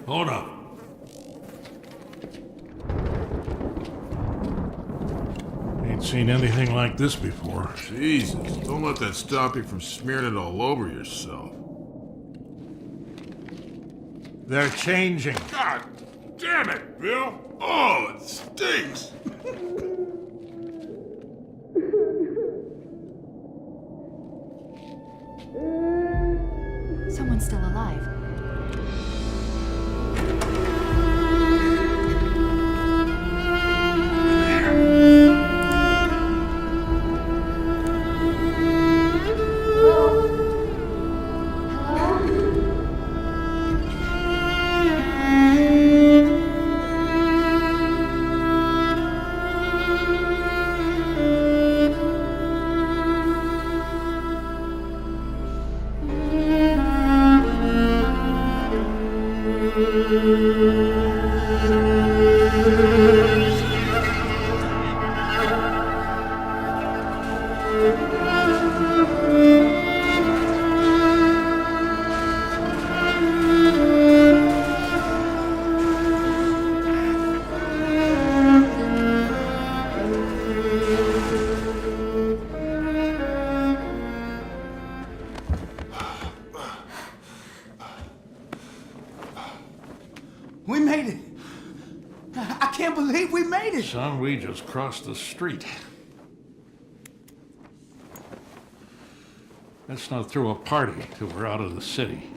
Hold up. Ain't seen anything like this before. Jesus, don't let that stop you from smearing it all over yourself. They're changing. God damn it, Bill! Oh, it stinks! Someone's still alive. We made it! I can't believe we made it! Son, we just crossed the street. Let's not throw a party till we're out of the city.